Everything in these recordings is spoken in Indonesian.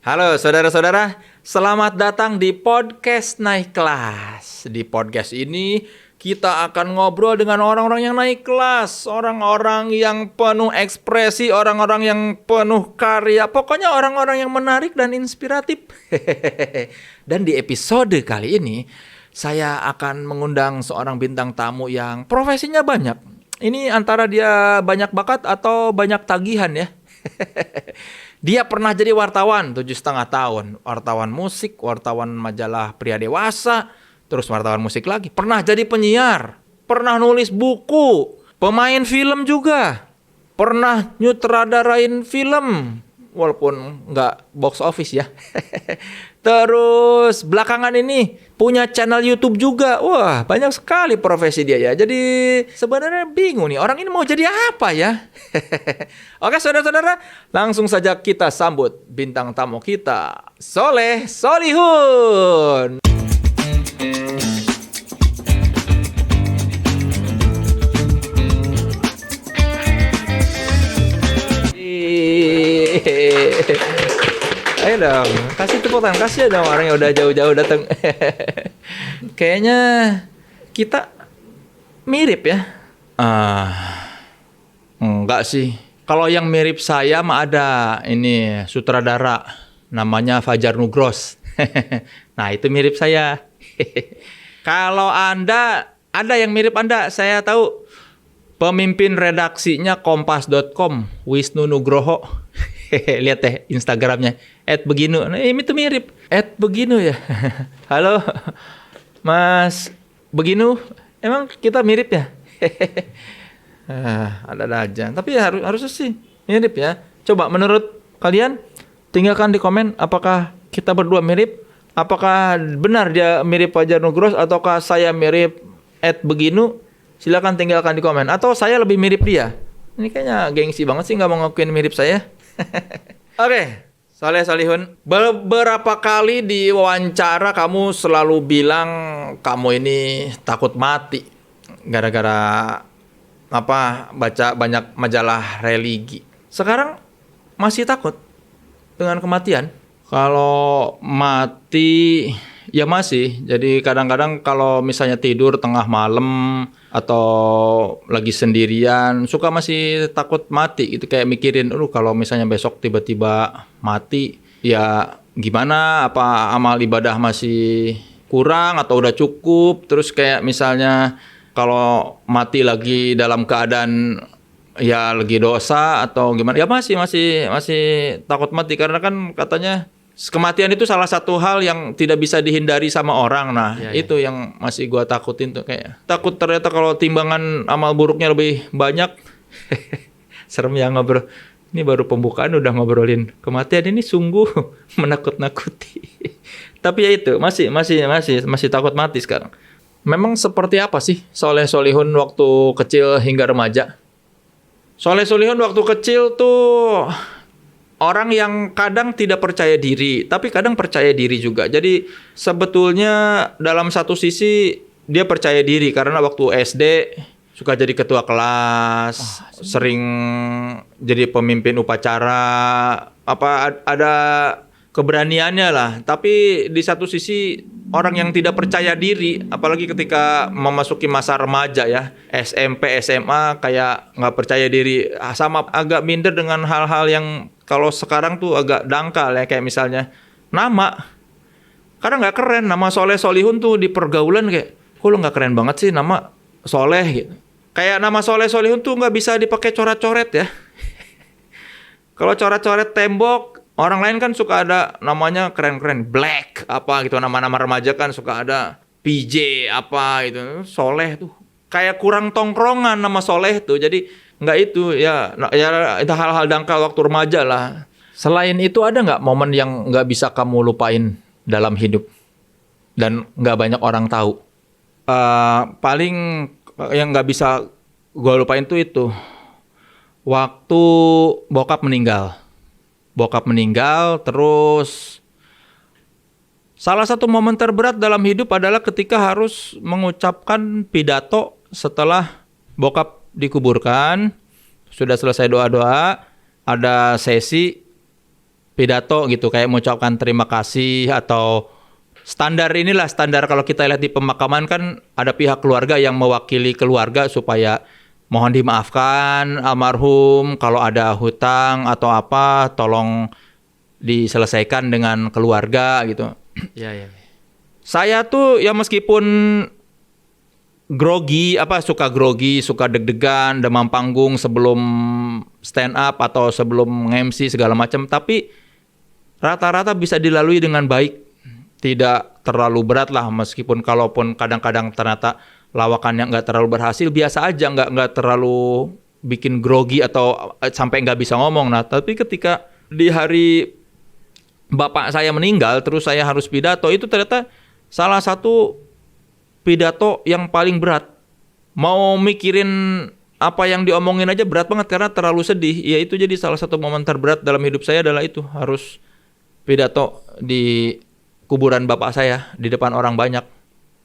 Halo saudara-saudara, selamat datang di podcast Naik Kelas. Di podcast ini kita akan ngobrol dengan orang-orang yang naik kelas, orang-orang yang penuh ekspresi, orang-orang yang penuh karya, pokoknya orang-orang yang menarik dan inspiratif. Dan di episode kali ini, saya akan mengundang seorang bintang tamu yang profesinya banyak. Ini antara dia banyak bakat atau banyak tagihan ya. Dia pernah jadi wartawan 7,5 tahun. Wartawan musik, wartawan majalah pria dewasa, terus wartawan musik lagi. Pernah jadi penyiar, pernah nulis buku, pemain film juga. Pernah nyutradarain film, walaupun nggak box office ya. Terus belakangan ini punya channel YouTube juga. Wah, banyak sekali profesi dia ya. Jadi sebenarnya bingung nih, orang ini mau jadi apa ya? Oke saudara-saudara, langsung saja kita sambut bintang tamu kita, Soleh Solihun. Ayo dong, kasih tepuk tangan, kasih dong orang yang udah jauh-jauh datang. Kayaknya kita mirip ya. Enggak sih. Kalau yang mirip saya mah ada ini sutradara namanya Fajar Nugros. Nah, itu mirip saya. Kalau Anda ada yang mirip Anda, saya tahu pemimpin redaksinya Kompas.com, Wisnu Nugroho. Lihat deh Instagramnya @beginu. Nah, ini tuh mirip @beginu ya. Halo Mas Beginu, emang kita mirip ya? Ada aja. Tapi harusnya sih mirip ya. Coba menurut kalian tinggalkan di komen apakah kita berdua mirip? Apakah benar dia mirip Fajar Nugros ataukah saya mirip @beginu? Silakan tinggalkan di komen. Atau saya lebih mirip dia? Ini kayaknya gengsi banget sih nggak mau ngakuin mirip saya. Oke, Soleh Solihun. Beberapa kali di wawancara kamu selalu bilang kamu ini takut mati gara-gara baca banyak majalah religi. Sekarang masih takut dengan kematian? Kalau mati ya masih. Jadi kadang-kadang kalau misalnya tidur tengah malam atau lagi sendirian suka masih takut mati gitu, kayak mikirin kalau misalnya besok tiba-tiba mati ya gimana, apa amal ibadah masih kurang atau udah cukup. Terus kayak misalnya kalau mati lagi dalam keadaan ya lagi dosa atau gimana ya masih takut mati, karena kan katanya kematian itu salah satu hal yang tidak bisa dihindari sama orang. Nah, itu yang masih gua takutin tuh, kayak takut ternyata kalau timbangan amal buruknya lebih banyak. Serem ya ngobrol. Ini baru pembukaan udah ngobrolin kematian, ini sungguh menakut-nakuti. Tapi ya itu, masih takut mati sekarang. Memang seperti apa sih Soleh Solihun waktu kecil hingga remaja? Soleh Solihun waktu kecil tuh orang yang kadang tidak percaya diri, tapi kadang percaya diri juga. Jadi sebetulnya dalam satu sisi dia percaya diri karena waktu SD suka jadi ketua kelas, sering jadi pemimpin upacara, ada keberaniannya lah. Tapi di satu sisi orang yang tidak percaya diri, apalagi ketika memasuki masa remaja ya, SMP, SMA, kayak nggak percaya diri, sama agak minder dengan hal-hal yang kalau sekarang tuh agak dangkal ya, kayak misalnya nama. Karena nggak keren, nama Soleh Solihun tuh di pergaulan kayak, kok lu nggak keren banget sih nama Soleh gitu. Kayak nama Soleh Solihun tuh nggak bisa dipakai coret-coret ya. Kalau coret-coret tembok, orang lain kan suka ada namanya keren-keren, Black apa gitu, nama-nama remaja kan suka ada PJ apa gitu. Soleh tuh kayak kurang tongkrongan nama Soleh tuh. Jadi nggak itu ya itu hal-hal dangkal waktu remaja lah. Selain itu ada nggak momen yang nggak bisa kamu lupain dalam hidup dan nggak banyak orang tahu? Paling yang nggak bisa gue lupain tuh itu waktu bokap meninggal. Terus salah satu momen terberat dalam hidup adalah ketika harus mengucapkan pidato setelah bokap dikuburkan. Sudah selesai doa-doa, ada sesi pidato gitu, kayak mengucapkan terima kasih atau standar kalau kita lihat di pemakaman kan ada pihak keluarga yang mewakili keluarga supaya mohon dimaafkan almarhum, kalau ada hutang atau apa tolong diselesaikan dengan keluarga gitu. Iya. Saya tuh ya meskipun suka grogi, suka deg-degan, demam panggung sebelum stand up atau sebelum MC segala macam, tapi rata-rata bisa dilalui dengan baik. Tidak terlalu berat lah, meskipun kalaupun kadang-kadang ternyata lawakannya nggak terlalu berhasil, biasa aja, nggak terlalu bikin grogi atau sampai nggak bisa ngomong. Nah, tapi ketika di hari bapak saya meninggal, terus saya harus pidato, itu ternyata salah satu pidato yang paling berat. Mau mikirin apa yang diomongin aja berat banget karena terlalu sedih. Ya itu jadi salah satu momen terberat dalam hidup saya adalah itu, harus pidato di kuburan bapak saya di depan orang banyak.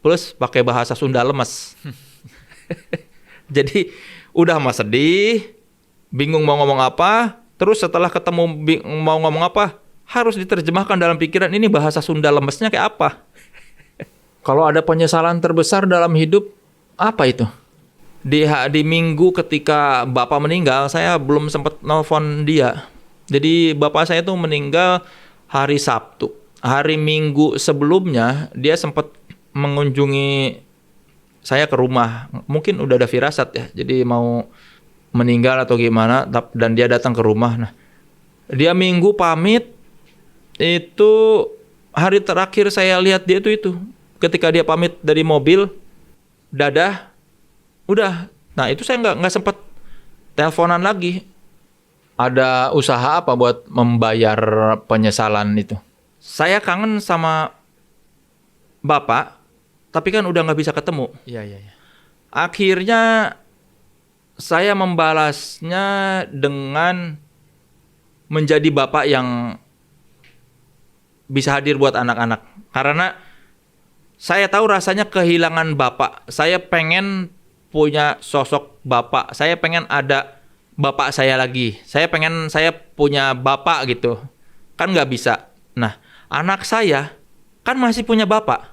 Plus pakai bahasa Sunda lemes. Jadi udah mah sedih, bingung mau ngomong apa, terus setelah ketemu mau ngomong apa, harus diterjemahkan dalam pikiran ini bahasa Sunda lemesnya kayak apa. Kalau ada penyesalan terbesar dalam hidup, apa itu? Di minggu ketika bapak meninggal, saya belum sempat nelfon dia. Jadi bapak saya tuh meninggal hari Sabtu. Hari Minggu sebelumnya, dia sempat mengunjungi saya ke rumah. Mungkin udah ada firasat ya, jadi mau meninggal atau gimana, dan dia datang ke rumah. Nah, dia Minggu pamit, itu hari terakhir saya lihat dia itu. Ketika dia pamit dari mobil, dadah, udah. Nah itu saya nggak sempat teleponan lagi. Ada usaha apa buat membayar penyesalan itu? Saya kangen sama bapak, tapi kan udah nggak bisa ketemu. Iya. Akhirnya saya membalasnya dengan menjadi bapak yang bisa hadir buat anak-anak. Karena saya tahu rasanya kehilangan bapak. Saya pengen punya sosok bapak. Saya pengen ada bapak saya lagi. Saya pengen saya punya bapak gitu. Kan nggak bisa. Nah, anak saya kan masih punya bapak.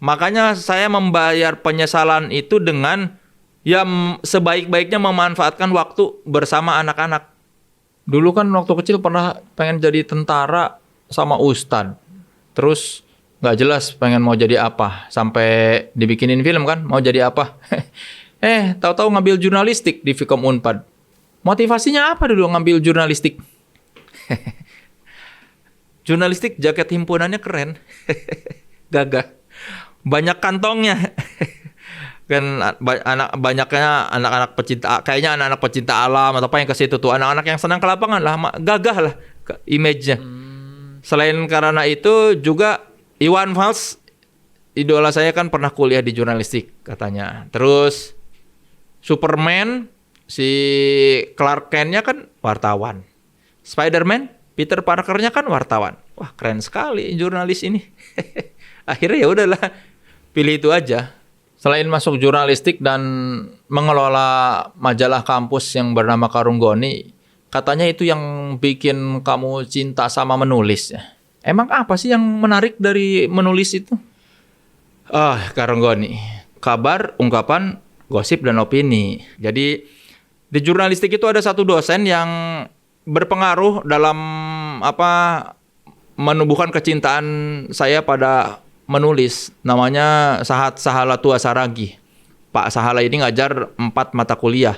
Makanya saya membayar penyesalan itu dengan ya sebaik-baiknya memanfaatkan waktu bersama anak-anak. Dulu kan waktu kecil pernah pengen jadi tentara sama ustad. Terus nggak jelas pengen mau jadi apa, sampai dibikinin film kan mau jadi apa. Tahu-tahu ngambil jurnalistik di Vkom Unpad. Motivasinya apa dulu ngambil jurnalistik? Jurnalistik jaket himpunannya keren. Gagah, banyak kantongnya. Kan banyaknya anak-anak pecinta, kayaknya anak-anak pecinta alam atau apa yang ke situ tuh, anak-anak yang senang ke lapangan lah, gagah lah image-nya. Selain karena itu juga Iwan Fals, idola saya kan pernah kuliah di jurnalistik katanya. Terus Superman, si Clark Kent-nya kan wartawan. Spider-Man, Peter Parker-nya kan wartawan. Wah, keren sekali jurnalis ini. Akhirnya ya udahlah, pilih itu aja. Selain masuk jurnalistik dan mengelola majalah kampus yang bernama Karunggoni, katanya itu yang bikin kamu cinta sama menulis ya. Emang apa sih yang menarik dari menulis itu? Karunggoni. Kabar, ungkapan, gosip, dan opini. Jadi di jurnalistik itu ada satu dosen yang berpengaruh dalam menumbuhkan kecintaan saya pada menulis. Namanya Sahat Sahala Tua Saragi. Pak Sahala ini ngajar 4 mata kuliah.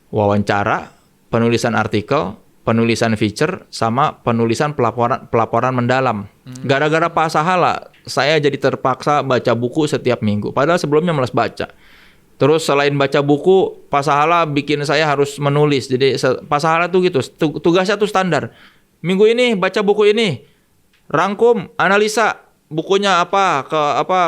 Wawancara, penulisan artikel, penulisan feature, sama penulisan pelaporan mendalam. Gara-gara Pak Sahala, saya jadi terpaksa baca buku setiap minggu. Padahal sebelumnya malas baca. Terus selain baca buku, Pak Sahala bikin saya harus menulis. Jadi Pak Sahala tuh gitu, tugasnya tuh standar. Minggu ini baca buku ini, rangkum, analisa bukunya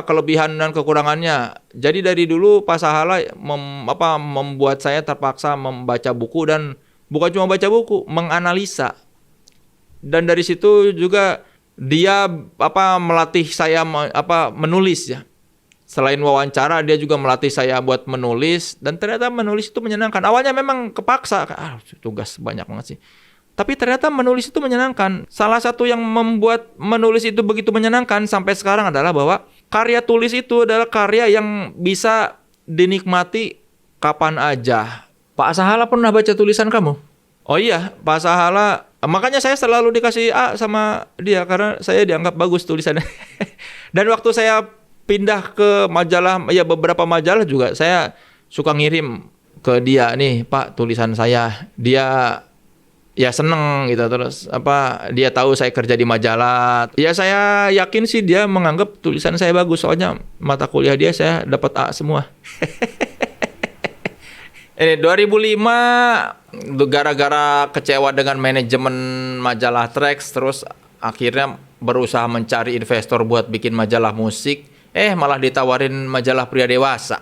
kelebihan dan kekurangannya. Jadi dari dulu Pak Sahala membuat saya terpaksa membaca buku, dan bukan cuma baca buku, menganalisa. Dan dari situ juga dia melatih saya menulis ya. Selain wawancara, dia juga melatih saya buat menulis, dan ternyata menulis itu menyenangkan. Awalnya memang kepaksa, tugas banyak banget sih. Tapi ternyata menulis itu menyenangkan. Salah satu yang membuat menulis itu begitu menyenangkan sampai sekarang adalah bahwa karya tulis itu adalah karya yang bisa dinikmati kapan aja. Pak Sahala pernah baca tulisan kamu? Oh iya, Pak Sahala. Makanya saya selalu dikasih A sama dia karena saya dianggap bagus tulisannya. Dan waktu saya pindah ke majalah, ya beberapa majalah juga saya suka ngirim ke dia, nih Pak tulisan saya. Dia ya seneng gitu, terus dia tahu saya kerja di majalah. Ya saya yakin sih dia menganggap tulisan saya bagus, soalnya mata kuliah dia saya dapat A semua. Ini 2005 gara-gara kecewa dengan manajemen majalah Trax, terus akhirnya berusaha mencari investor buat bikin majalah musik. Malah ditawarin majalah pria dewasa.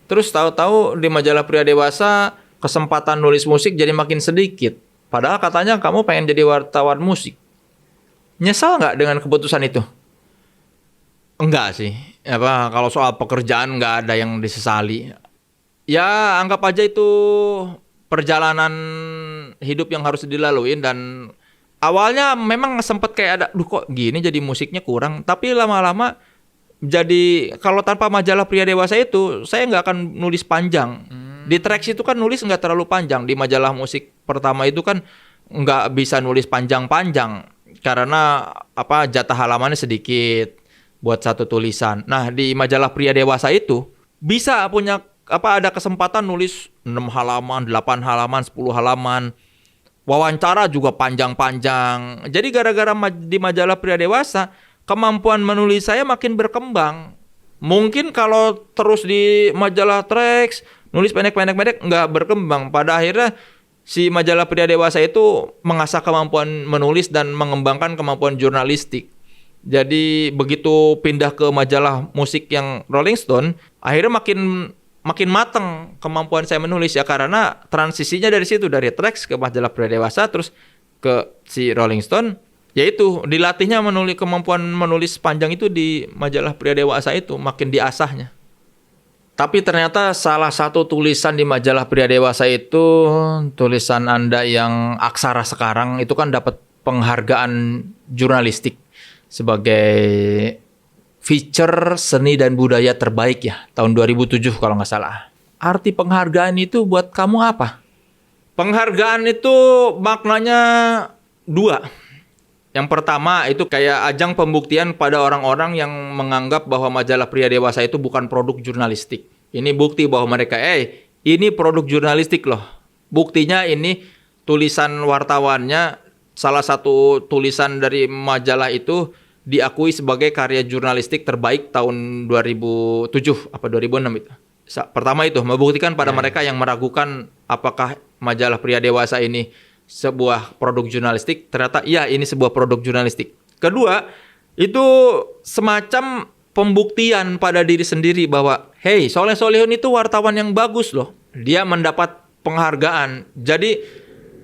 Terus tahu-tahu di majalah pria dewasa kesempatan nulis musik jadi makin sedikit. Padahal katanya kamu pengen jadi wartawan musik. Nyesal nggak dengan keputusan itu? Enggak sih. Kalau soal pekerjaan nggak ada yang disesali. Ya anggap aja itu perjalanan hidup yang harus dilaluin. Dan awalnya memang sempet kayak ada, kok gini jadi musiknya kurang. Tapi lama-lama jadi kalau tanpa majalah pria dewasa itu saya nggak akan nulis panjang. Di Trax itu kan nulis nggak terlalu panjang. Di majalah musik pertama itu kan nggak bisa nulis panjang-panjang karena jatah halamannya sedikit buat satu tulisan. Nah di majalah pria dewasa itu bisa punya ada kesempatan nulis 6 halaman, 8 halaman, 10 halaman. Wawancara juga panjang-panjang. Jadi gara-gara di majalah pria dewasa kemampuan menulis saya makin berkembang. Mungkin kalau terus di majalah Trax nulis pendek-pendek nggak berkembang. Pada akhirnya si majalah pria dewasa itu mengasah kemampuan menulis dan mengembangkan kemampuan jurnalistik. Jadi begitu pindah ke majalah musik yang Rolling Stone, akhirnya makin mateng kemampuan saya menulis ya, karena transisinya dari situ, dari Trax ke majalah pria dewasa terus ke si Rolling Stone, yaitu dilatihnya kemampuan menulis panjang itu di majalah pria dewasa itu makin diasahnya. Tapi ternyata salah satu tulisan di majalah pria dewasa itu, tulisan Anda yang Aksara Sekarang itu kan dapat penghargaan jurnalistik sebagai feature seni dan budaya terbaik ya, tahun 2007 kalau nggak salah. Arti penghargaan itu buat kamu apa? Penghargaan itu maknanya dua. Yang pertama itu kayak ajang pembuktian pada orang-orang yang menganggap bahwa majalah pria dewasa itu bukan produk jurnalistik. Ini bukti bahwa mereka, ini produk jurnalistik loh. Buktinya ini tulisan wartawannya, salah satu tulisan dari majalah itu diakui sebagai karya jurnalistik terbaik tahun 2007 apa 2006 itu. Pertama itu membuktikan pada mereka yang meragukan apakah majalah pria dewasa ini sebuah produk jurnalistik, ternyata iya ini sebuah produk jurnalistik. Kedua, itu semacam pembuktian pada diri sendiri bahwa hey, Soleh Solihun itu wartawan yang bagus loh. Dia mendapat penghargaan. Jadi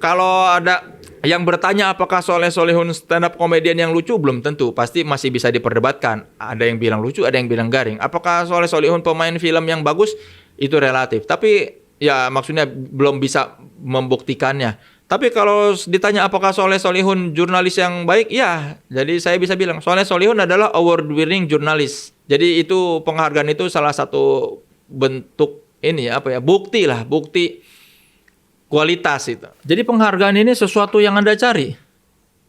kalau ada yang bertanya apakah Soleh Solihun stand up komedian yang lucu, belum tentu. Pasti masih bisa diperdebatkan. Ada yang bilang lucu, ada yang bilang garing. Apakah Soleh Solihun pemain film yang bagus? Itu relatif. Tapi ya maksudnya belum bisa membuktikannya. Tapi kalau ditanya apakah Soleh Solihun jurnalis yang baik? Ya, jadi saya bisa bilang Soleh Solihun adalah award-winning jurnalis. Jadi itu penghargaan itu salah satu bentuk bukti kualitas itu. Jadi penghargaan ini sesuatu yang Anda cari?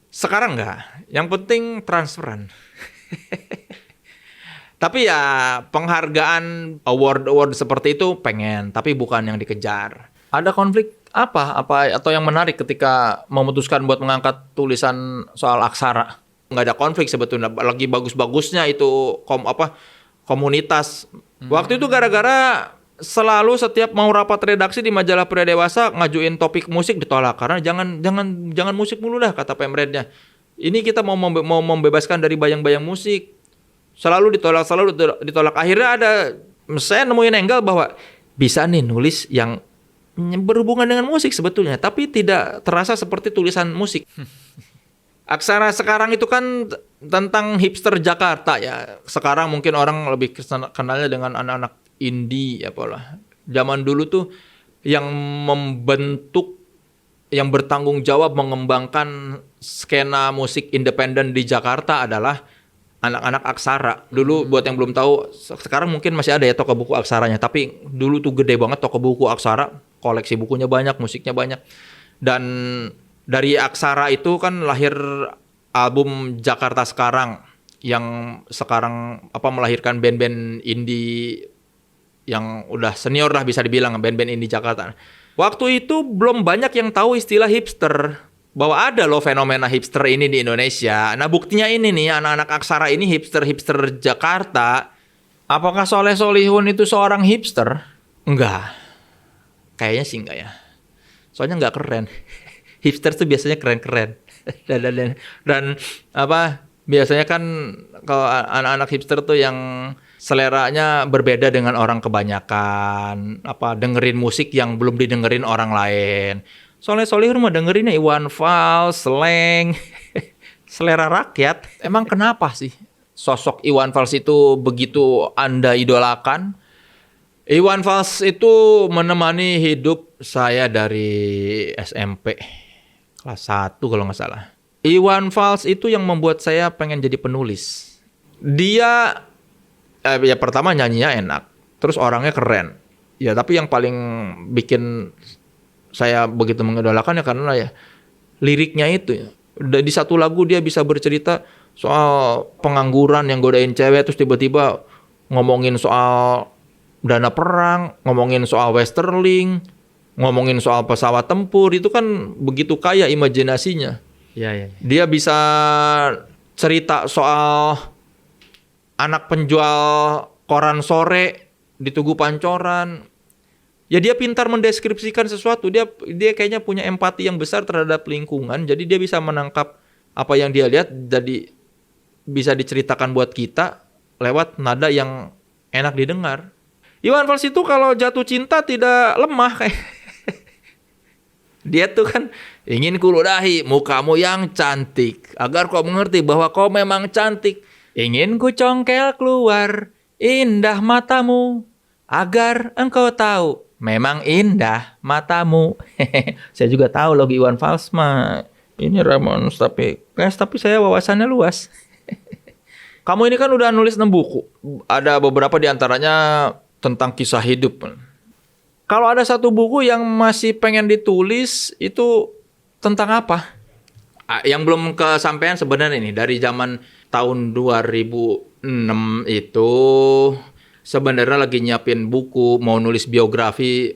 Sekarang enggak. Yang penting transferan. Tapi ya penghargaan award seperti itu pengen, tapi bukan yang dikejar. Ada konflik apa atau yang menarik ketika memutuskan buat mengangkat tulisan soal aksara? Nggak ada konflik sebetulnya, lagi bagus-bagusnya itu komunitas. Waktu itu gara-gara selalu setiap mau rapat redaksi di majalah pria dewasa ngajuin topik musik ditolak karena jangan musik mulu dah kata pemretnya. Ini kita mau membebaskan dari bayang-bayang musik. Selalu ditolak. Akhirnya saya nemuin angle bahwa bisa nih nulis yang berhubungan dengan musik sebetulnya, tapi tidak terasa seperti tulisan musik. Aksara Sekarang itu kan tentang hipster Jakarta ya. Sekarang mungkin orang lebih kenalnya dengan anak-anak indie Zaman dulu tuh yang membentuk yang bertanggung jawab mengembangkan skena musik independen di Jakarta adalah anak-anak Aksara. Dulu buat yang belum tahu, sekarang mungkin masih ada ya toko buku Aksaranya, tapi dulu tuh gede banget toko buku Aksara, koleksi bukunya banyak, musiknya banyak. Dan dari Aksara itu kan lahir album Jakarta Sekarang yang sekarang melahirkan band-band indie yang udah senior lah bisa dibilang, band-band indie Jakarta. Waktu itu belum banyak yang tahu istilah hipster, bahwa ada loh fenomena hipster ini di Indonesia. Nah buktinya ini nih, anak-anak Aksara ini hipster-hipster Jakarta. Apakah Soleh Solihun itu seorang hipster? Enggak. Kayaknya sih enggak ya. Soalnya enggak keren. Hipster tuh biasanya keren-keren. Dan biasanya kan kalau anak-anak hipster tuh yang seleranya berbeda dengan orang kebanyakan, dengerin musik yang belum didengerin orang lain. Soleh Solihun mah dengerinnya Iwan Fals, Slank, selera rakyat. Emang kenapa sih sosok Iwan Fals itu begitu Anda idolakan? Iwan Fals itu menemani hidup saya dari SMP kelas 1 kalau nggak salah. Iwan Fals itu yang membuat saya pengen jadi penulis. Dia ya pertama nyanyinya enak, terus orangnya keren. Ya tapi yang paling bikin saya begitu mengidolakan ya karena ya liriknya itu. Di satu lagu dia bisa bercerita soal pengangguran yang godain cewek, terus tiba-tiba ngomongin soal dana perang, ngomongin soal Westerling, ngomongin soal pesawat tempur. Itu kan begitu kaya imajinasinya. Ya. Dia bisa cerita soal anak penjual koran sore di Tugu Pancoran. Ya dia pintar mendeskripsikan sesuatu. Dia kayaknya punya empati yang besar terhadap lingkungan. Jadi dia bisa menangkap apa yang dia lihat, jadi bisa diceritakan buat kita lewat nada yang enak didengar. Iwan Fals itu kalau jatuh cinta tidak lemah kayak. Dia tuh kan ingin kuludahi mukamu yang cantik agar kau mengerti bahwa kau memang cantik. Ingin ku congkel keluar indah matamu agar engkau tahu memang indah matamu. Saya juga tahu logi Iwan Fals mah. Ini Ramon tapi saya wawasannya luas. Kamu ini kan udah nulis 6 buku. Ada beberapa di antaranya tentang kisah hidup. Kalau ada satu buku yang masih pengen ditulis, itu tentang apa? Yang belum kesampaian sebenarnya ini dari zaman tahun 2006 itu sebenarnya lagi nyiapin buku, mau nulis biografi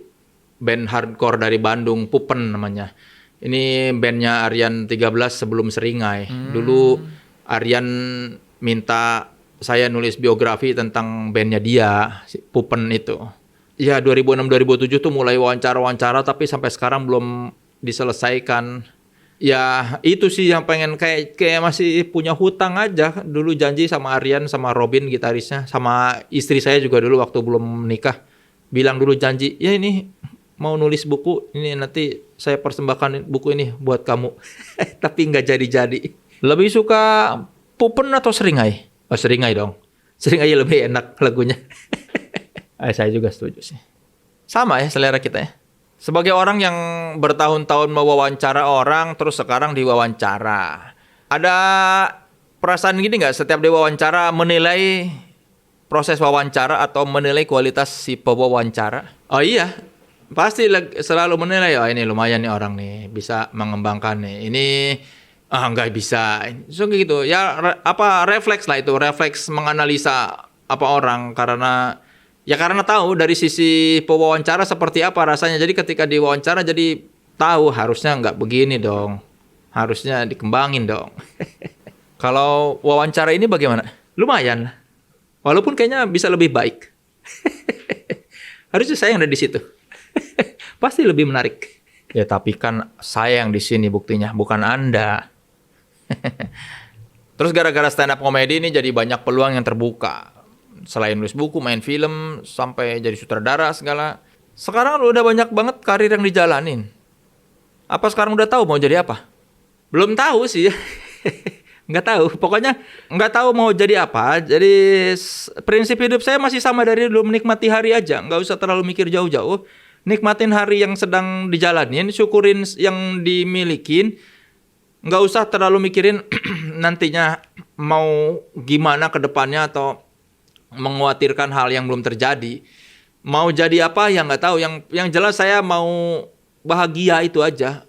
band hardcore dari Bandung, Pupen namanya. Ini bandnya Aryan 13 sebelum Seringai. Dulu Aryan minta saya nulis biografi tentang bandnya dia, si Pupen itu. Ya 2006-2007 tuh mulai wawancara-wawancara tapi sampai sekarang belum diselesaikan. Ya itu sih yang pengen kayak masih punya hutang aja. Dulu janji sama Aryan sama Robin gitarisnya, sama istri saya juga dulu waktu belum menikah. Bilang dulu janji, ya ini mau nulis buku, ini nanti saya persembahkan buku ini buat kamu. Tapi nggak jadi-jadi. Lebih suka Pupen atau Seringai? Oh Seringai dong. Seringai lebih enak lagunya. Saya juga setuju sih. Sama ya selera kita ya. Sebagai orang yang bertahun-tahun mewawancara orang, terus sekarang diwawancara. Ada perasaan gini nggak setiap diwawancara menilai proses wawancara atau menilai kualitas si pewawancara? Oh iya, pasti selalu menilai. Oh ini lumayan nih orang nih, bisa mengembangkan nih. Ini nggak bisa. So gitu. Ya refleks lah itu, refleks menganalisa orang karena tahu dari sisi pewawancara seperti apa rasanya. Jadi ketika diwawancara jadi tahu harusnya nggak begini dong. Harusnya dikembangin dong. Kalau wawancara ini bagaimana? Lumayan lah. Walaupun kayaknya bisa lebih baik. Harusnya saya yang ada di situ. Pasti lebih menarik. Ya tapi kan saya yang di sini buktinya, bukan Anda. Terus gara-gara stand up komedi ini jadi banyak peluang yang terbuka. Selain nulis buku, main film, sampai jadi sutradara segala. Sekarang udah banyak banget karir yang dijalanin. Apa sekarang udah tahu mau jadi apa? Belum tahu sih. Nggak tahu. Pokoknya nggak tahu mau jadi apa. Jadi prinsip hidup saya masih sama dari dulu, menikmati hari aja. Nggak usah terlalu mikir jauh-jauh. Nikmatin hari yang sedang dijalanin, syukurin yang dimilikin. Nggak usah terlalu mikirin nantinya mau gimana ke depannya atau mengkhawatirkan hal yang belum terjadi. Mau jadi apa ya nggak tahu. Yang jelas saya mau bahagia itu aja.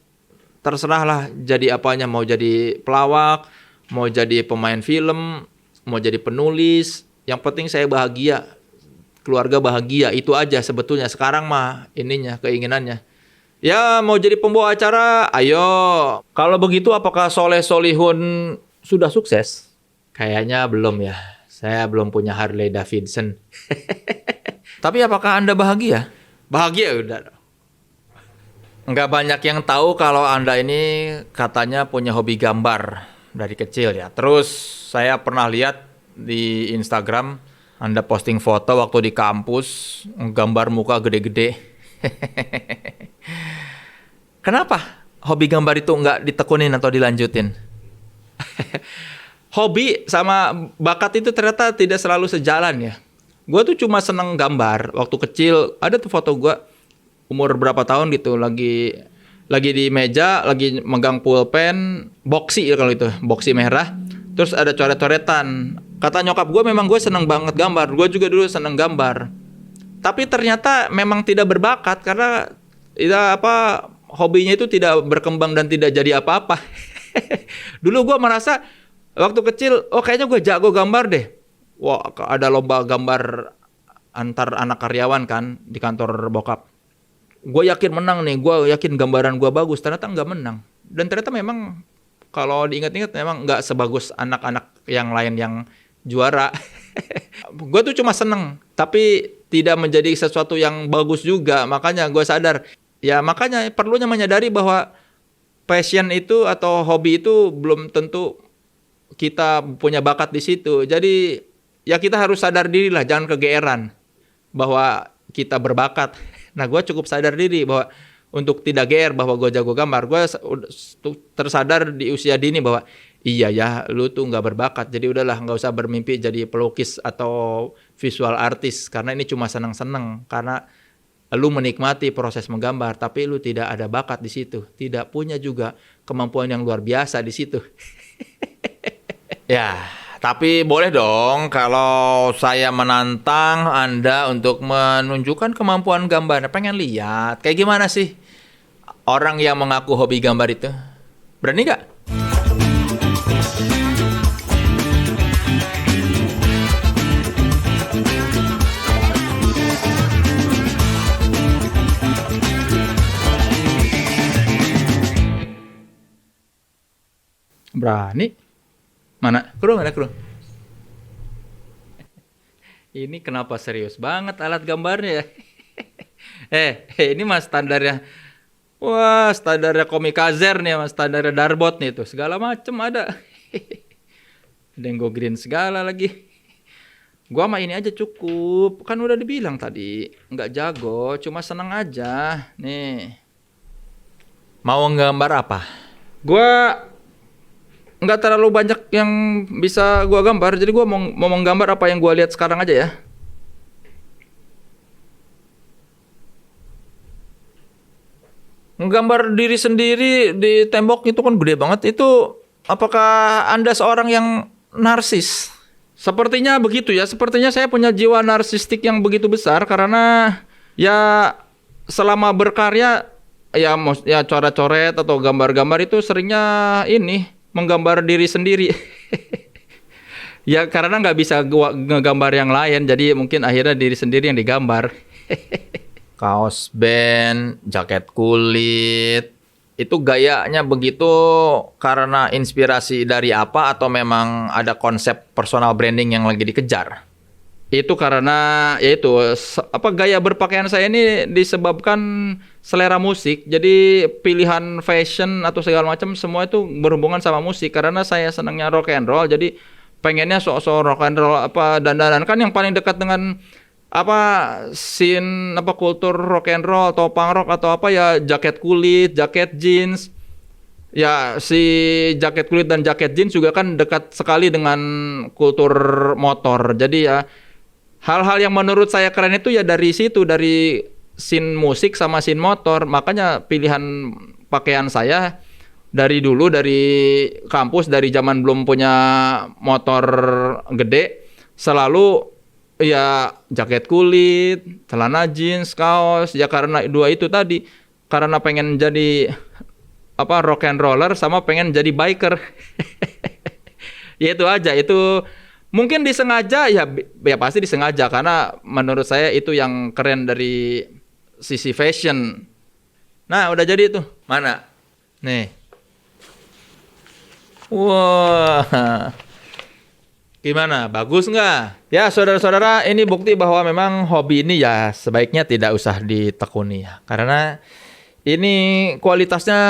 Terserahlah jadi apanya, mau jadi pelawak, mau jadi pemain film, mau jadi penulis. Yang penting saya bahagia, keluarga bahagia, itu aja sebetulnya sekarang mah ininya, keinginannya. Ya mau jadi pembawa acara, ayo. Kalau begitu apakah Soleh Solihun sudah sukses? Kayaknya belum ya. Saya belum punya Harley Davidson. Tapi apakah Anda bahagia? Bahagia udah. Nggak banyak yang tahu kalau Anda ini katanya punya hobi gambar dari kecil ya. Terus saya pernah lihat di Instagram Anda posting foto waktu di kampus, gambar muka gede-gede. Kenapa hobi gambar itu nggak ditekunin atau dilanjutin? Hobi sama bakat itu ternyata tidak selalu sejalan ya. Gue tuh cuma seneng gambar. Waktu kecil ada tuh foto gue umur berapa tahun gitu, lagi di meja, lagi megang pulpen, boxy ya kalau itu, boxy merah. Terus ada coret-coretan. Kata nyokap gue memang gue seneng banget gambar. Gue juga dulu seneng gambar. Tapi ternyata memang tidak berbakat karena hobinya itu tidak berkembang dan tidak jadi apa-apa. Dulu gue merasa waktu kecil, kayaknya gue jago gambar deh. Wah, ada lomba gambar antar anak karyawan kan di kantor bokap. Gue yakin menang nih, gue yakin gambaran gue bagus. Ternyata nggak menang. Dan ternyata memang kalau diingat-ingat memang nggak sebagus anak-anak yang lain yang juara. Gue tuh cuma seneng, tapi tidak menjadi sesuatu yang bagus juga. Makanya gue sadar, ya makanya perlunya menyadari bahwa passion itu atau hobi itu belum tentu kita punya bakat di situ. Jadi ya kita harus sadar diri lah, jangan kegeeran bahwa kita berbakat. Nah, gue cukup sadar diri bahwa untuk tidak GR bahwa gue jago gambar. Gue tersadar di usia dini bahwa iya ya, lu tuh nggak berbakat. Jadi udahlah, nggak usah bermimpi jadi pelukis atau visual artist. Karena ini cuma seneng-seneng. Karena lu menikmati proses menggambar, tapi lu tidak ada bakat di situ. Tidak punya juga kemampuan yang luar biasa di situ. Ya, tapi boleh dong kalau saya menantang Anda untuk menunjukkan kemampuan gambar. Pengen lihat kayak gimana sih orang yang mengaku hobi gambar itu. Berani gak? Berani? Mana? Mana kru? Ini kenapa serius banget alat gambarnya ya? Ini mas standarnya. Wah, standarnya Komikazer nih, mas standarnya Darbot nih tuh. Segala macem ada. Ada yang go green segala lagi. Gua sama ini aja cukup. Kan udah dibilang tadi, nggak jago, cuma seneng aja. Nih. Mau nggambar apa? Gua nggak terlalu banyak yang bisa gua gambar, jadi gua mau menggambar apa yang gua lihat sekarang aja ya. Nggambar diri sendiri di tembok itu kan gede banget. Itu apakah Anda seorang yang narsis? Sepertinya begitu ya. Sepertinya saya punya jiwa narsistik yang begitu besar karena ya selama berkarya ya coret-coret atau gambar-gambar itu seringnya ini menggambar diri sendiri. Ya karena nggak bisa ngegambar yang lain, jadi mungkin akhirnya diri sendiri yang digambar. Kaos band, jaket kulit, itu gayanya begitu karena inspirasi dari apa atau memang ada konsep personal branding yang lagi dikejar? Itu karena yaitu gaya berpakaian saya ini disebabkan selera musik. Jadi pilihan fashion atau segala macam semua itu berhubungan sama musik karena saya senangnya rock and roll. Jadi pengennya sok-sok rock and roll dandanan kan yang paling dekat dengan scene kultur rock and roll atau punk rock atau ya jaket kulit, jaket jeans. Ya si jaket kulit dan jaket jeans juga kan dekat sekali dengan kultur motor. Jadi ya hal-hal yang menurut saya keren itu ya dari situ, dari scene musik sama scene motor. Makanya pilihan pakaian saya dari dulu, dari kampus, dari zaman belum punya motor gede, selalu ya jaket kulit, celana jeans, kaos. Ya karena dua itu tadi, karena pengen jadi rock and roller sama pengen jadi biker. Ya itu aja, itu mungkin disengaja ya pasti disengaja, karena menurut saya itu yang keren dari sisi fashion. Nah, udah jadi itu. Mana? Nih. Wah. Gimana? Bagus nggak? Ya, saudara-saudara, ini bukti bahwa memang hobi ini ya sebaiknya tidak usah ditekuni ya. Karena ini kualitasnya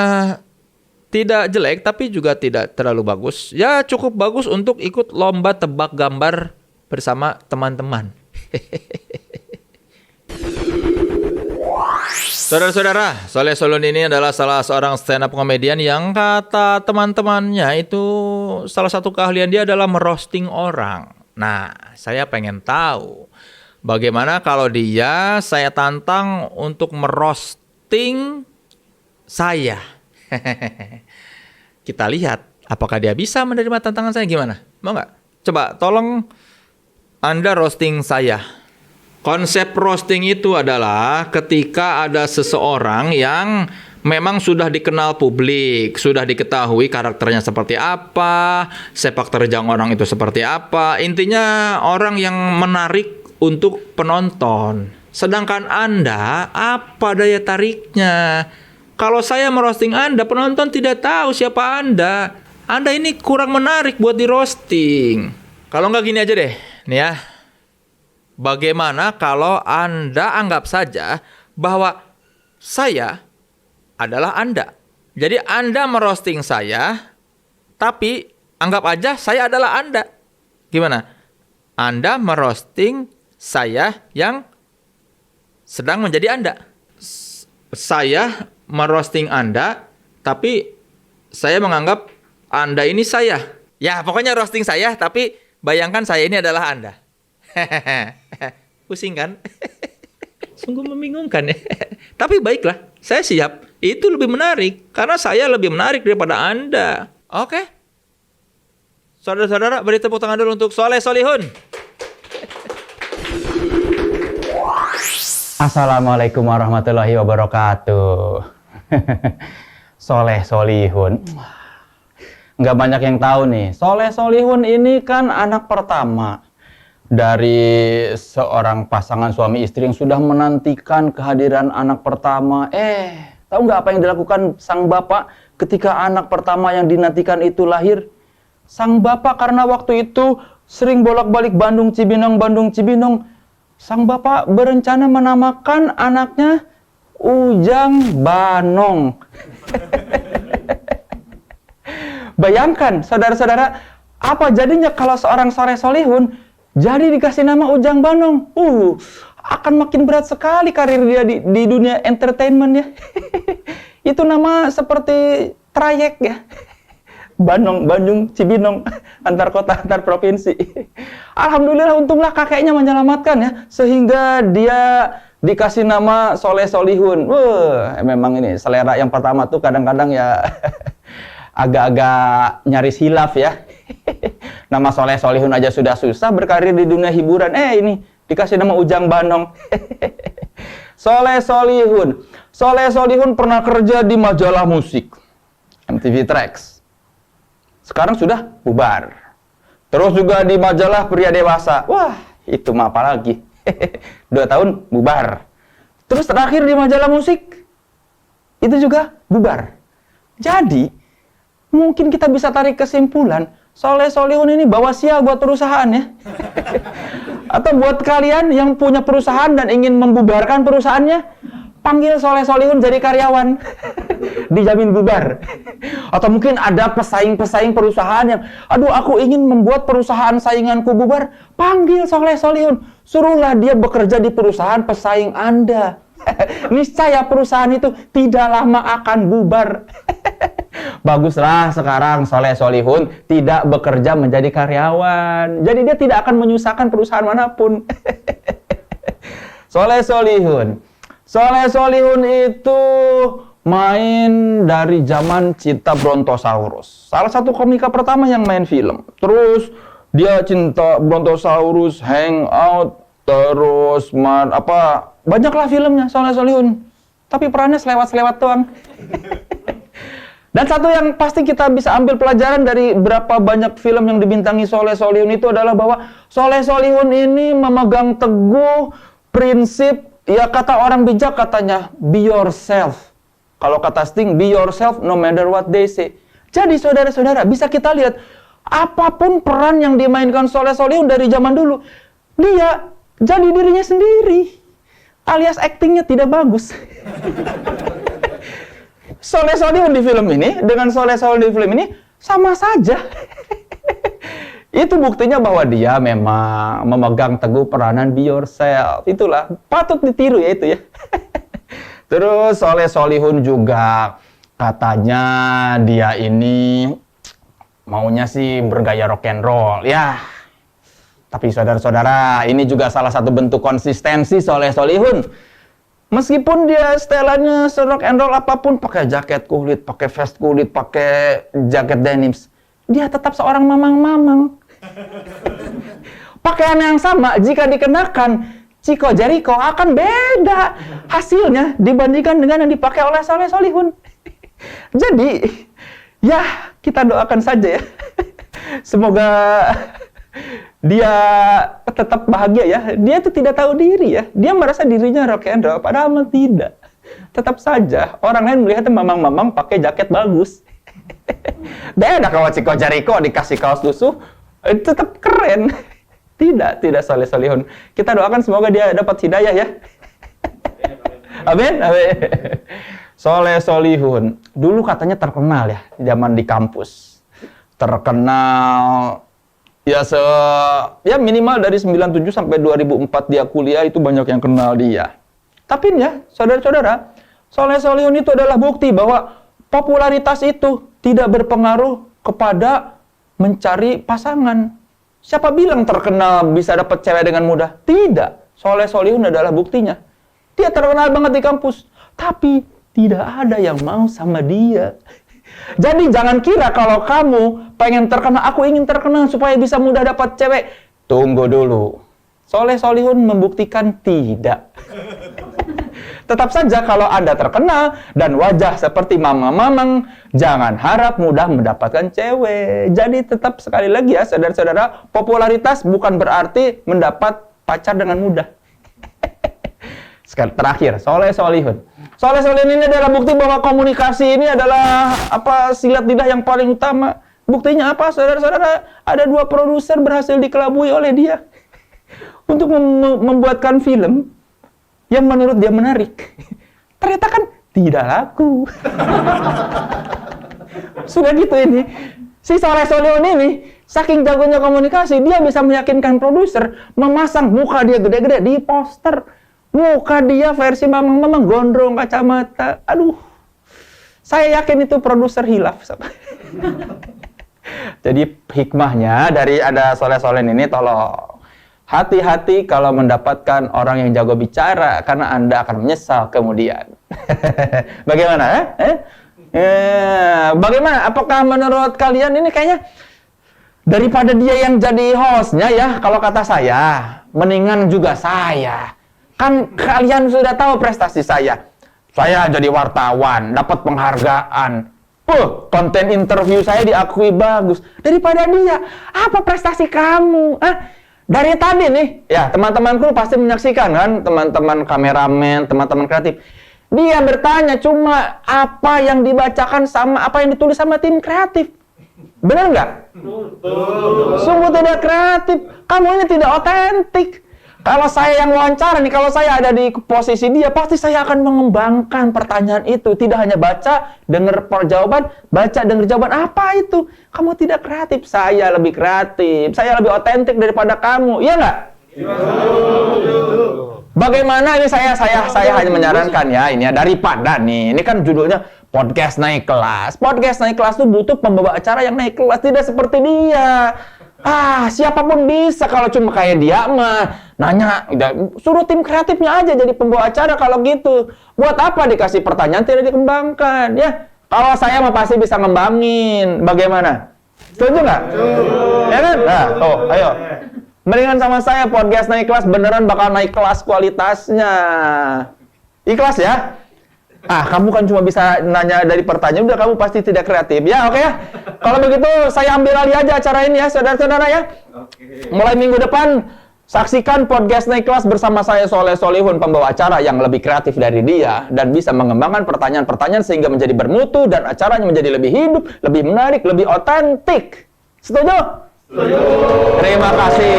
tidak jelek, tapi juga tidak terlalu bagus. Ya, cukup bagus untuk ikut lomba tebak gambar bersama teman-teman. Saudara-saudara, Soleh Solihun ini adalah salah seorang stand up komedian yang kata teman-temannya itu salah satu keahlian dia adalah merosting orang. Nah, saya pengen tahu bagaimana kalau saya tantang untuk merosting saya. Kita lihat apakah dia bisa menerima tantangan saya. Gimana? Mau nggak? Coba tolong Anda roasting saya. Konsep roasting itu adalah ketika ada seseorang yang memang sudah dikenal publik, sudah diketahui karakternya seperti apa, sepak terjang orang itu seperti apa. Intinya orang yang menarik untuk penonton. Sedangkan Anda, apa daya tariknya? Kalau saya merosting Anda, penonton tidak tahu siapa Anda. Anda ini kurang menarik buat di roasting. Kalau nggak gini aja deh, nih ya. Bagaimana kalau Anda anggap saja bahwa saya adalah Anda. Jadi Anda merosting saya, tapi anggap aja saya adalah Anda. Gimana? Anda merosting saya yang sedang menjadi Anda. Saya merosting Anda, tapi saya menganggap Anda ini saya. Ya, pokoknya roasting saya, tapi bayangkan saya ini adalah Anda. Pusing kan? Sungguh membingungkan ya. Tapi baiklah, saya siap. Itu lebih menarik, karena saya lebih menarik daripada Anda. Oke? Saudara-saudara, beri tepuk tangan dulu untuk Soleh Solihun. Assalamualaikum warahmatullahi wabarakatuh. Soleh Solihun. Nggak banyak yang tahu nih. Soleh Solihun ini kan anak pertama dari seorang pasangan suami istri yang sudah menantikan kehadiran anak pertama. Tahu nggak apa yang dilakukan sang bapak ketika anak pertama yang dinantikan itu lahir? Sang bapak karena waktu itu sering bolak-balik Bandung Cibinong. Sang bapak berencana menamakan anaknya Ujang Banong. Bayangkan, saudara-saudara, apa jadinya kalau seorang Soleh Solihun jadi dikasih nama Ujang Banong? Akan makin berat sekali karir dia di dunia entertainment ya. Itu nama seperti trayek ya. Bandung, Cibinong, antar kota, antar provinsi. Alhamdulillah, untunglah kakeknya menyelamatkan ya, sehingga dia dikasih nama Soleh Solihun. Memang ini selera yang pertama tuh kadang-kadang ya agak-agak nyaris hilaf ya. Nama Soleh Solihun aja sudah susah, berkarir di dunia hiburan. Ini dikasih nama Ujang Banong. Soleh Solihun pernah kerja di majalah musik MTV Tracks. Sekarang sudah bubar. Terus juga di majalah pria dewasa. Wah, itu mah apa lagi? 2 tahun bubar. Terus terakhir di majalah musik, itu juga bubar. Jadi, mungkin kita bisa tarik kesimpulan, Soleh Solihun ini bawa sial buat perusahaan ya. Atau buat kalian yang punya perusahaan dan ingin membubarkan perusahaannya, panggil Soleh Solihun jadi karyawan. Dijamin bubar. Atau mungkin ada pesaing-pesaing perusahaan yang, aduh aku ingin membuat perusahaan sainganku bubar, panggil Soleh Solihun. Suruhlah dia bekerja di perusahaan pesaing Anda. Niscaya perusahaan itu tidak lama akan bubar. Baguslah sekarang Soleh Solihun tidak bekerja menjadi karyawan. Jadi dia tidak akan menyusahkan perusahaan manapun. Soleh Solihun. Soleh Solihun itu main dari zaman Cinta Brontosaurus. Salah satu komika pertama yang main film. Terus dia Cinta Brontosaurus, Hangout, terus banyaklah filmnya Soleh Solihun. Tapi perannya selewat-selewat doang. Dan satu yang pasti kita bisa ambil pelajaran dari berapa banyak film yang dibintangi Soleh Solihun itu adalah bahwa Soleh Solihun ini memegang teguh prinsip, ya kata orang bijak katanya, be yourself. Kalau kata Sting, be yourself no matter what they say. Jadi saudara-saudara, bisa kita lihat, apapun peran yang dimainkan Soleh Solihun dari zaman dulu, dia jadi dirinya sendiri. Alias aktingnya tidak bagus. Soleh Solihun di film ini dengan Soleh Solihun di film ini sama saja. Itu buktinya bahwa dia memang memegang teguh peranan be yourself. Itulah patut ditiru ya itu ya. Terus Soleh Solihun juga katanya dia ini maunya sih bergaya rock and roll ya. Tapi saudara-saudara, ini juga salah satu bentuk konsistensi Soleh Solihun. Meskipun dia setelannya rock and roll apapun, pakai jaket kulit, pakai vest kulit, pakai jaket denims, dia tetap seorang mamang-mamang. Pakaian yang sama jika dikenakan Chico Jericho akan beda hasilnya dibandingkan dengan yang dipakai oleh Soleh Solihun. Jadi, ya kita doakan saja ya. Semoga dia tetap bahagia ya. Dia itu tidak tahu diri ya. Dia merasa dirinya rock and roll, padahal tidak. Tetap saja orang lain melihatnya mamang-mamang pakai jaket bagus. Beda kalau Chico Jericho dikasih kaos lusuh, tetap keren. Tidak Soleh Solihun. Kita doakan semoga dia dapat hidayah ya. Amin. Soleh Solihun dulu katanya terkenal ya zaman di kampus. Terkenal ya minimal dari 97 sampai 2004 dia kuliah itu banyak yang kenal dia. Tapi ya, saudara-saudara, Soleh Solihun itu adalah bukti bahwa popularitas itu tidak berpengaruh kepada mencari pasangan. Siapa bilang terkenal bisa dapat cewek dengan mudah? Tidak. Soleh Solihun adalah buktinya. Dia terkenal banget di kampus, tapi tidak ada yang mau sama dia. Jadi jangan kira kalau kamu pengen terkenal, aku ingin terkenal supaya bisa mudah dapat cewek. Tunggu dulu. Soleh Solihun membuktikan tidak. Tetap saja kalau Anda terkenal dan wajah seperti mamang-mamang, jangan harap mudah mendapatkan cewek. Jadi tetap sekali lagi ya saudara-saudara, popularitas bukan berarti mendapat pacar dengan mudah. Sekali terakhir, Soleh Solihun. Soleh Solihun ini adalah bukti bahwa komunikasi ini adalah silat lidah yang paling utama. Buktinya apa, saudara-saudara? Ada 2 produser berhasil dikelabui oleh dia untuk membuatkan film yang menurut dia menarik. Ternyata kan tidak laku. Sudah gitu ini. Si Soleh Solihun ini, saking jagonya komunikasi, dia bisa meyakinkan produser memasang muka dia gede-gede di poster. Muka dia versi mamang-mamang, gondrong, kacamata. Aduh, saya yakin itu produser hilaf. Jadi hikmahnya dari ada Soleh Solihun ini, tolong hati-hati kalau mendapatkan orang yang jago bicara, karena Anda akan menyesal kemudian. Bagaimana? Bagaimana? Apakah menurut kalian ini kayaknya daripada dia yang jadi hostnya ya, kalau kata saya, mendingan juga saya. Kan kalian sudah tahu prestasi saya. Saya jadi wartawan, dapat penghargaan. Konten interview saya diakui bagus. Daripada dia, apa prestasi kamu? Dari tadi nih, ya teman-temanku pasti menyaksikan kan, teman-teman kameramen, teman-teman kreatif. Dia bertanya cuma apa yang dibacakan sama apa yang ditulis sama tim kreatif. Benar nggak? Sungguh tidak kreatif. Kamu ini tidak otentik. Kalau saya yang wawancara nih, kalau saya ada di posisi dia, pasti saya akan mengembangkan pertanyaan itu. Tidak hanya baca, dengar jawaban, baca, dengar jawaban. Apa itu? Kamu tidak kreatif. Saya lebih kreatif. Saya lebih otentik daripada kamu. Iya nggak? Bagaimana ini saya hanya menyarankan ya, ini ya, daripada nih. Ini kan judulnya podcast naik kelas. Podcast naik kelas itu butuh pembawa acara yang naik kelas. Tidak seperti dia. Siapapun bisa kalau cuma kayak dia mah nanya, udah suruh tim kreatifnya aja jadi pembawa acara kalau gitu. Buat apa dikasih pertanyaan tidak dikembangkan ya? Kalau saya mah pasti bisa ngembangin. Bagaimana? Setuju nggak? Ya kan? Nah, tuh, ayo. Mendingan sama saya podcast naik kelas beneran bakal naik kelas kualitasnya. Ikhlas ya? Kamu kan cuma bisa nanya dari pertanyaan, udah kamu pasti tidak kreatif. Ya, oke ya. Kalau begitu, saya ambil alih aja acara ini ya, saudara-saudara ya. Mulai minggu depan, saksikan podcast naik kelas bersama saya, Soleh Solihun, pembawa acara yang lebih kreatif dari dia, dan bisa mengembangkan pertanyaan-pertanyaan sehingga menjadi bermutu, dan acaranya menjadi lebih hidup, lebih menarik, lebih otentik. Setuju? Setuju. Terima kasih.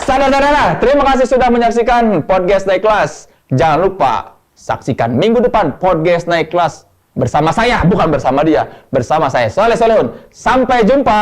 Saudara-saudara, terima kasih sudah menyaksikan podcast naik kelas. Jangan lupa saksikan minggu depan podcast naik kelas bersama saya, bukan bersama dia, bersama saya Soleh Solihun. Sampai jumpa.